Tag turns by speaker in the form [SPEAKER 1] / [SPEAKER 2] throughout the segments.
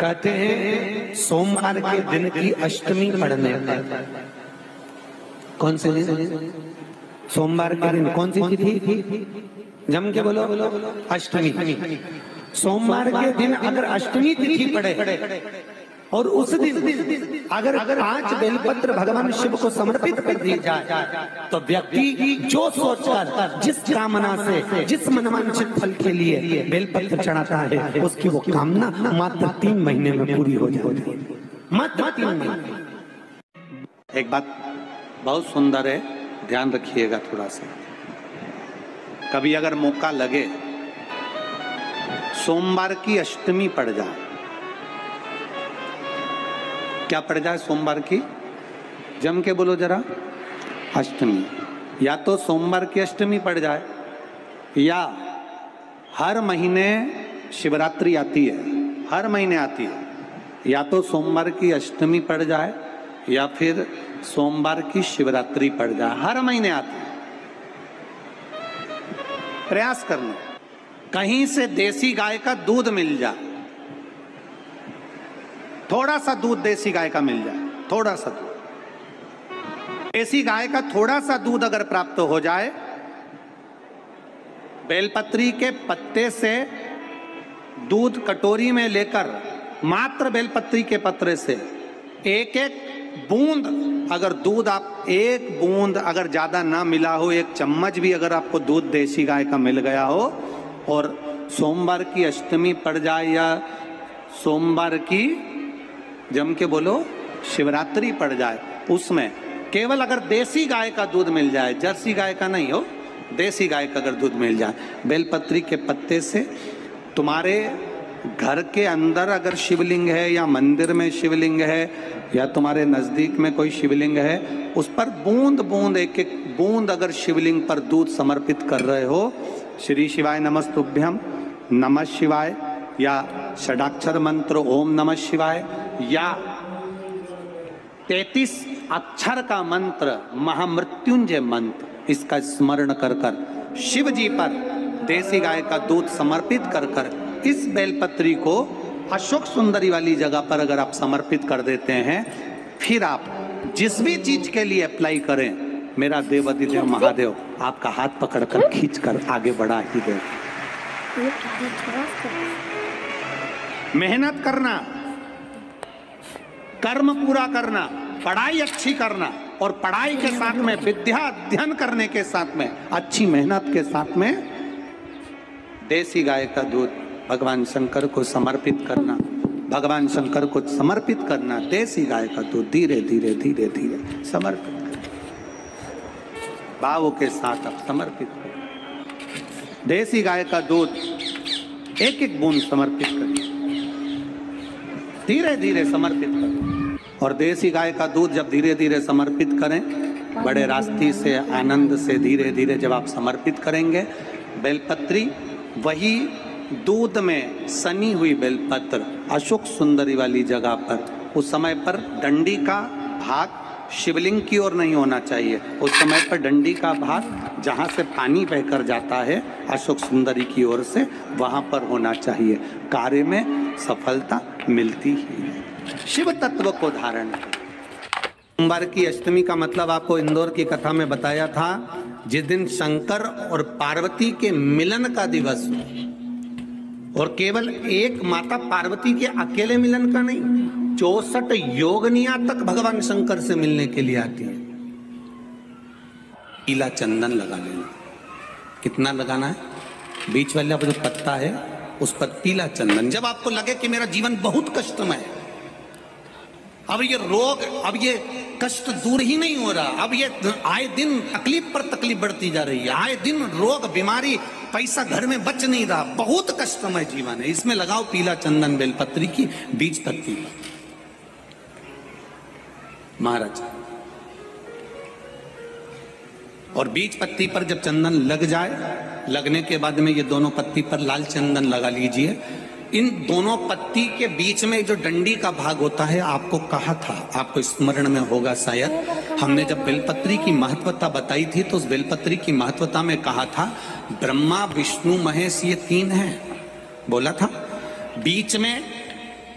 [SPEAKER 1] कहते हैं सोमवार के दिन की अष्टमी पढ़ने पर, कौन से दिन? सोमवार के दिन कौन सी तिथि? जम के बोलो, अष्टमी। सोमवार के दिन अगर अष्टमी तिथि पड़े और उस दिन अगर 5 बेलपत्र भगवान शिव को समर्पित कर दी जाए तो व्यक्ति जो सोचकर, जिस कामना से, जिस मनवांछित फल के लिए बेलपत्र चढ़ाता है, उसकी वो कामना मात्र 3 महीने में पूरी हो जाती है। मात्र 3 महीने।
[SPEAKER 2] एक बात बहुत सुंदर है, ध्यान रखिएगा थोड़ा सा। कभी अगर मौका लगे, सोमवार की अष्टमी पड़ जाए, क्या पड़ जाए? सोमवार की, जम के बोलो जरा, अष्टमी। या तो सोमवार की अष्टमी पड़ जाए, या हर महीने शिवरात्रि आती है, हर महीने आती है, या तो सोमवार की अष्टमी पड़ जाए या फिर सोमवार की शिवरात्रि पड़ जाए, हर महीने आती है। प्रयास करना, कहीं से देसी गाय का दूध मिल जाए, थोड़ा सा दूध देसी गाय का मिल जाए, थोड़ा सा दूध देसी गाय का, थोड़ा सा दूध अगर प्राप्त हो जाए, बेलपत्री के पत्ते से दूध कटोरी में लेकर, मात्र बेलपत्री के पत्रे से एक बूंद अगर दूध, आप 1 बूंद अगर ज्यादा ना मिला हो, 1 चम्मच भी अगर आपको दूध देसी गाय का मिल गया हो, और सोमवार की अष्टमी पड़ जाए या सोमवार की, जम के बोलो, शिवरात्रि पड़ जाए, उसमें केवल अगर देसी गाय का दूध मिल जाए, जर्सी गाय का नहीं हो, देसी गाय का अगर दूध मिल जाए, बेलपत्री के पत्ते से, तुम्हारे घर के अंदर अगर शिवलिंग है या मंदिर में शिवलिंग है या तुम्हारे नजदीक में कोई शिवलिंग है, उस पर बूंद बूंद, एक बूंद अगर शिवलिंग पर दूध समर्पित कर रहे हो, श्री शिवाय नमस्तुभ्यम, नमः शिवाय, या षडाक्षर मंत्र ओम नमः शिवाय, या 33 अक्षर का मंत्र महामृत्युंजय मंत्र, इसका स्मरण कर कर शिव जी पर देसी गाय का दूध समर्पित कर कर इस बेलपत्री को अशोक सुंदरी वाली जगह पर अगर आप समर्पित कर देते हैं, फिर आप जिस भी चीज के लिए अप्लाई करें, मेरा देवाधिदेव महादेव आपका हाथ पकड़कर खींचकर आगे बढ़ा ही दे। मेहनत करना, कर्म पूरा करना, पढ़ाई अच्छी करना, और पढ़ाई के साथ में विद्या अध्ययन करने के साथ में, अच्छी मेहनत के साथ में देसी गाय का दूध भगवान शंकर को समर्पित करना, भगवान शंकर को समर्पित करना, देसी गाय का दूध धीरे धीरे धीरे धीरे समर्पित करना, भाव के साथ आप समर्पित करें। देसी गाय का दूध 1-1 बूंद समर्पित करें, धीरे धीरे समर्पित करें। और देसी गाय का दूध जब धीरे धीरे समर्पित करें, बड़े रास्ते से, आनंद से धीरे धीरे जब आप समर्पित करेंगे, बेलपत्री वही दूध में सनी हुई बेलपत्र अशोक सुंदरी वाली जगह पर, उस समय पर डंडी का भाग शिवलिंग की ओर नहीं होना चाहिए, उस समय पर डंडी का भाग जहाँ से पानी बहकर जाता है अशोक सुंदरी की ओर से, वहाँ पर होना चाहिए। कार्य में सफलता मिलती ही है। शिव तत्व को धारण। सोमवार की अष्टमी का मतलब आपको इंदौर की कथा में बताया था, जिस दिन शंकर और पार्वती के मिलन का दिवस हो, और केवल एक माता पार्वती के अकेले मिलन का नहीं, 64 योगनिया तक भगवान शंकर से मिलने के लिए आती है। पीला चंदन लगा लेना। कितना लगाना है? बीच वाला जो पत्ता है उस पर पीला चंदन। जब आपको लगे कि मेरा जीवन बहुत कष्टमय है, अब ये रोग, अब ये कष्ट दूर ही नहीं हो रहा, अब ये आए दिन तकलीफ पर तकलीफ बढ़ती जा रही है, आए दिन रोग, बीमारी, पैसा घर में बच नहीं रहा, बहुत कष्टमय जीवन है, इसमें लगाओ पीला चंदन बेलपत्री की बीज पत्ती महाराज। और बीज पत्ती पर जब चंदन लग जाए, लगने के बाद में ये दोनों पत्ती पर लाल चंदन लगा लीजिए। इन दोनों पत्ती के बीच में जो डंडी का भाग होता है, आपको कहा था, आपको स्मरण में होगा शायद, हमने जब बेलपत्री की महत्वता बताई थी तो उस बेलपत्री की महत्वता में कहा था ब्रह्मा विष्णु महेश ये 3 हैं, बोला था। बीच में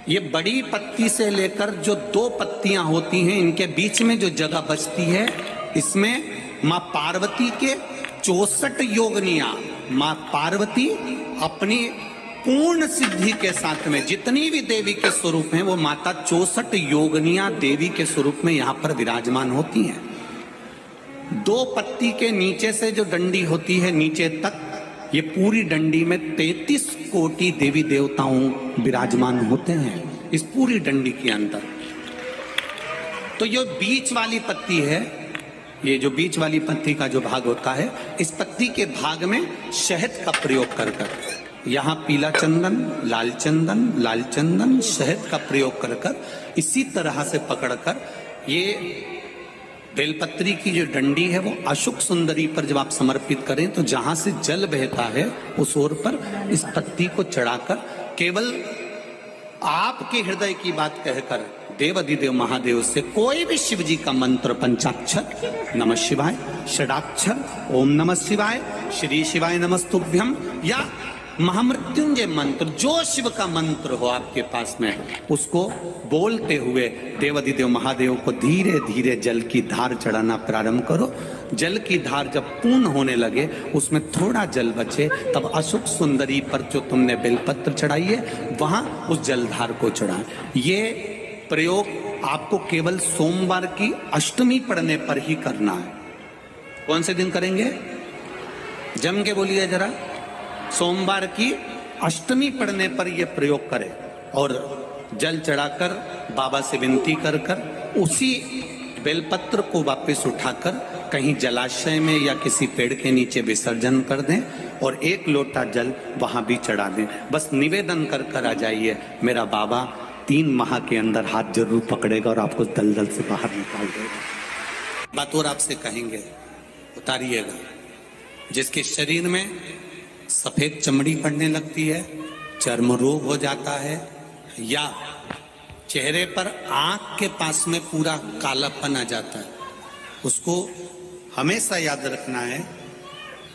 [SPEAKER 2] ये बड़ी पत्ती से लेकर जो 2 पत्तियां होती हैं, इनके बीच में जो जगह बचती है, इसमें माँ पार्वती के 64 योगनियां, माँ पार्वती अपनी पूर्ण सिद्धि के साथ में जितनी भी देवी के स्वरूप हैं, वो माता 64 योगनियां देवी के स्वरूप में यहाँ पर विराजमान होती हैं। 2 पत्ती के नीचे से जो डंडी होती है नीचे तक, ये पूरी डंडी में 33 कोटि देवी देवताओं विराजमान होते हैं इस पूरी डंडी के अंदर। तो ये बीच वाली पत्ती है, ये जो बीच वाली पत्ती का जो भाग होता है, इस पत्ती के भाग में शहद का प्रयोग कर कर, यहाँ पीला चंदन, लाल चंदन, शहद का प्रयोग कर कर, इसी तरह से पकड़कर ये बेलपत्री की जो डंडी है वो अशुक सुंदरी पर जब आप समर्पित करें तो जहां से जल बहता है उस ओर पर इस पत्ती को चढ़ाकर केवल आपके हृदय की बात कहकर देवाधिदेव महादेव से कोई भी शिव जी का मंत्र, पंचाक्षर नमः शिवाय, षडाक्षर ओम नमः शिवाय, श्री शिवाय नमस्तुभ्यम, या महामृत्युंजय मंत्र, जो शिव का मंत्र हो आपके पास में, उसको बोलते हुए देवाधिदेव महादेव को धीरे धीरे जल की धार चढ़ाना प्रारंभ करो। जल की धार जब पूर्ण होने लगे, उसमें थोड़ा जल बचे, तब अशुक सुंदरी पर जो तुमने बेलपत्र चढ़ाई है वहां उस जलधार को चढ़ाएं। ये प्रयोग आपको केवल सोमवार की अष्टमी पड़ने पर ही करना है। कौन से दिन करेंगे? जम के बोलिए जरा। सोमवार की अष्टमी पड़ने पर यह प्रयोग करें और जल चढ़ाकर बाबा से विनती कर कर उसी बेलपत्र को वापस उठाकर कहीं जलाशय में या किसी पेड़ के नीचे विसर्जन कर दें और 1 लोटा जल वहां भी चढ़ा दें। बस निवेदन कर कर आ जाइए, मेरा बाबा 3 माह के अंदर हाथ जरूर पकड़ेगा और आपको दलदल से बाहर निकाल देगा। बात और आपसे कहेंगे, उतारिएगा। जिसके शरीर में सफेद चमड़ी पड़ने लगती है, चर्म रोग हो जाता है, या चेहरे पर आंख के पास में पूरा कालापन आ जाता है, उसको हमेशा याद रखना है,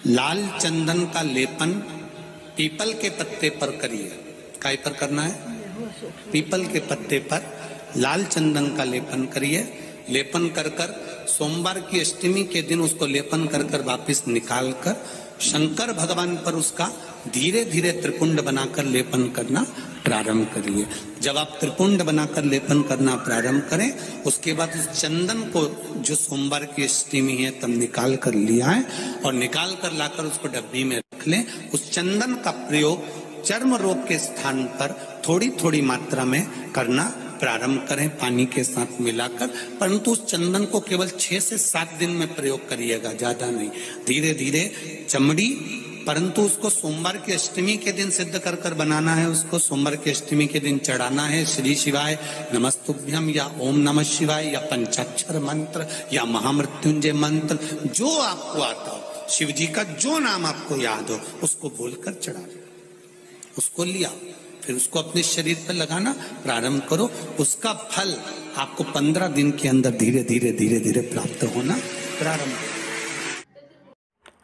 [SPEAKER 2] लाल चंदन का लेपन पीपल के पत्ते पर करिए। काय पर करना है? पीपल के पत्ते पर लाल चंदन का लेपन करिए। लेपन कर कर सोमवार की अष्टमी के दिन उसको लेपन कर कर वापिस निकाल कर शंकर भगवान पर उसका धीरे धीरे त्रिपुंड बनाकर लेपन करना प्रारंभ करिए। जब आप त्रिपुंड बनाकर लेपन करना प्रारंभ करें, उसके बाद उस चंदन को जो सोमवार की अष्टमी है तब निकाल कर लिया है और निकाल कर लाकर उसको डब्बी में रख लें। उस चंदन का प्रयोग चर्म रोग के स्थान पर थोड़ी थोड़ी मात्रा में करना प्रारंभ करें, पानी के साथ मिलाकर। परंतु उस चंदन को केवल 6 से 7 दिन में प्रयोग करिएगा, ज्यादा नहीं। धीरे धीरे चमड़ी, परंतु उसको सोमवार की अष्टमी के दिन सिद्ध कर कर बनाना है। उसको सोमवार की अष्टमी के दिन चढ़ाना है श्री शिवाय नमस्तुभ्यम या ओम नमः शिवाय या पंचाक्षर मंत्र या महामृत्युंजय मंत्र, जो आपको आता हो, शिव जी का जो नाम आपको याद हो उसको बोलकर चढ़ा, उसको लिया, फिर उसको अपने शरीर पर लगाना प्रारंभ करो। उसका फल आपको 15 दिन के अंदर धीरे धीरे धीरे धीरे प्राप्त होना प्रारंभ।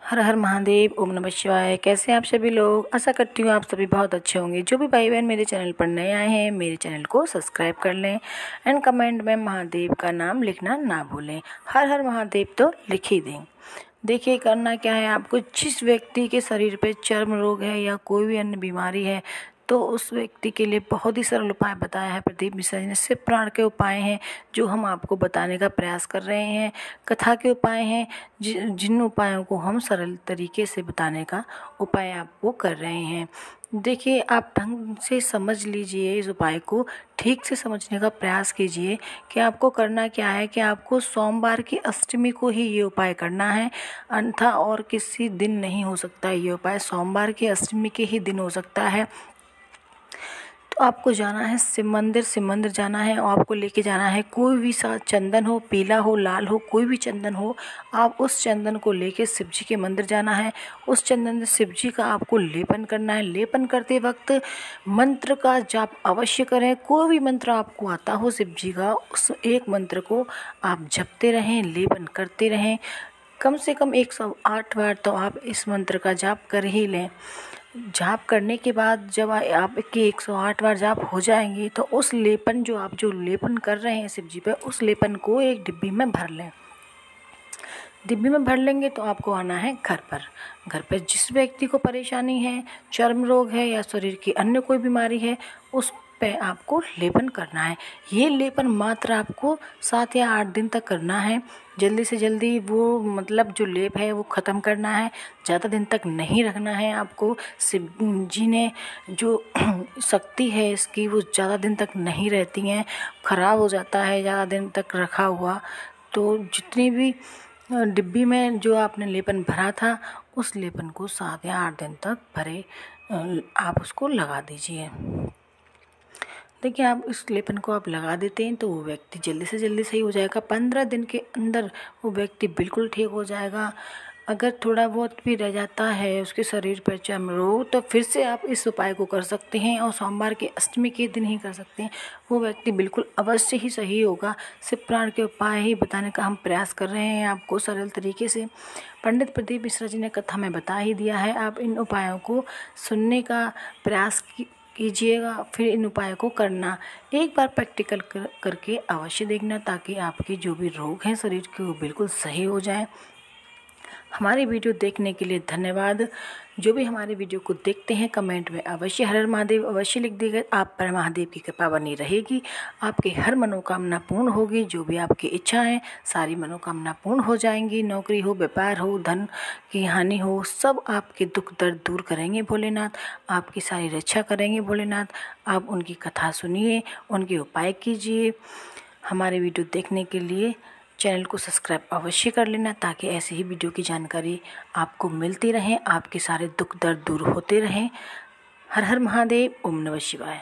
[SPEAKER 3] हर हर महादेव, ओम नमः शिवाय। कैसे आप सभी लोग? आशा करती हूँ आप सभी बहुत अच्छे होंगे। जो भी भाई बहन मेरे चैनल पर नए आए हैं, मेरे चैनल को सब्सक्राइब कर लें एंड कमेंट में महादेव का नाम लिखना ना भूलें। हर हर महादेव तो लिख ही दें। देखिए, करना क्या है आपको, जिस व्यक्ति के शरीर पे चर्म रोग है या कोई भी अन्य बीमारी है, तो उस व्यक्ति के लिए बहुत ही सरल उपाय बताया है प्रदीप मिश्रा जी ने। शिव पुराण के उपाय हैं जो हम आपको बताने का प्रयास कर रहे हैं, कथा के उपाय हैं जिन उपायों को हम सरल तरीके से बताने का उपाय आपको कर रहे हैं। देखिए, आप ढंग से समझ लीजिए, इस उपाय को ठीक से समझने का प्रयास कीजिए कि आपको करना क्या है। कि आपको सोमवार की अष्टमी को ही ये उपाय करना है, अन्यथा और किसी दिन नहीं हो सकता। ये उपाय सोमवार की अष्टमी के ही दिन हो सकता है। तो आपको जाना है शिव मंदिर जाना है और आपको लेके जाना है कोई भी सा चंदन हो, पीला हो, लाल हो, कोई भी चंदन हो। आप उस चंदन को लेके शिव जी के मंदिर जाना है। उस चंदन से शिव जी का आपको लेपन करना है। लेपन करते वक्त मंत्र का जाप अवश्य करें। कोई भी मंत्र आपको आता हो शिव जी का, उस एक मंत्र को आप जपते रहें, लेपन करते रहें। कम से कम 108 बार तो आप इस मंत्र का जाप कर ही लें। जाप करने के बाद जब आपके 108 बार जाप हो जाएंगे तो उस लेपन जो लेपन कर रहे हैं शिव जी पे, उस लेपन को एक डिब्बी में भर लें। डिब्बी में भर लेंगे तो आपको आना है घर पर। घर पर जिस व्यक्ति को परेशानी है, चर्म रोग है या शरीर की अन्य कोई बीमारी है, उस पे आपको लेपन करना है। ये लेपन मात्र आपको 7 या 8 दिन तक करना है। जल्दी से जल्दी वो मतलब जो लेप है वो ख़त्म करना है, ज़्यादा दिन तक नहीं रखना है आपको। शिव जी ने जो शक्ति है इसकी, वो ज़्यादा दिन तक नहीं रहती हैं, ख़राब हो जाता है ज़्यादा दिन तक रखा हुआ। तो जितनी भी डिब्बी में जो आपने लेपन भरा था, उस लेपन को 7 या 8 दिन तक भरे आप उसको लगा दीजिए। देखिए, आप इस लेपन को आप लगा देते हैं तो वो व्यक्ति जल्दी से जल्दी सही हो जाएगा। 15 दिन के अंदर वो व्यक्ति बिल्कुल ठीक हो जाएगा। अगर थोड़ा बहुत भी रह जाता है उसके शरीर पर चर्म रोग, तो फिर से आप इस उपाय को कर सकते हैं और सोमवार के अष्टमी के दिन ही कर सकते हैं। वो व्यक्ति बिल्कुल अवश्य ही सही होगा। शिव पुराण के उपाय ही बताने का हम प्रयास कर रहे हैं आपको सरल तरीके से। पंडित प्रदीप मिश्रा जी ने कथा में बता ही दिया है। आप इन उपायों को सुनने का प्रयास कीजिएगा, फिर इन उपायों को करना। एक बार प्रैक्टिकल करके अवश्य देखना, ताकि आपके जो भी रोग हैं शरीर के वो बिल्कुल सही हो जाए। हमारी वीडियो देखने के लिए धन्यवाद। जो भी हमारे वीडियो को देखते हैं कमेंट में अवश्य हर हर महादेव अवश्य लिख दीजिएगा। आप पर महादेव की कृपा बनी रहेगी, आपकी हर मनोकामना पूर्ण होगी। जो भी आपकी इच्छा है सारी मनोकामना पूर्ण हो जाएंगी। नौकरी हो, व्यापार हो, धन की हानि हो, सब आपके दुख दर्द दूर करेंगे भोलेनाथ। आपकी सारी रक्षा करेंगे भोलेनाथ। आप उनकी कथा सुनिए, उनके उपाय कीजिए। हमारे वीडियो देखने के लिए चैनल को सब्सक्राइब अवश्य कर लेना, ताकि ऐसे ही वीडियो की जानकारी आपको मिलती रहे, आपके सारे दुख दर्द दूर होते रहें। हर हर महादेव। ओम नमः शिवाय।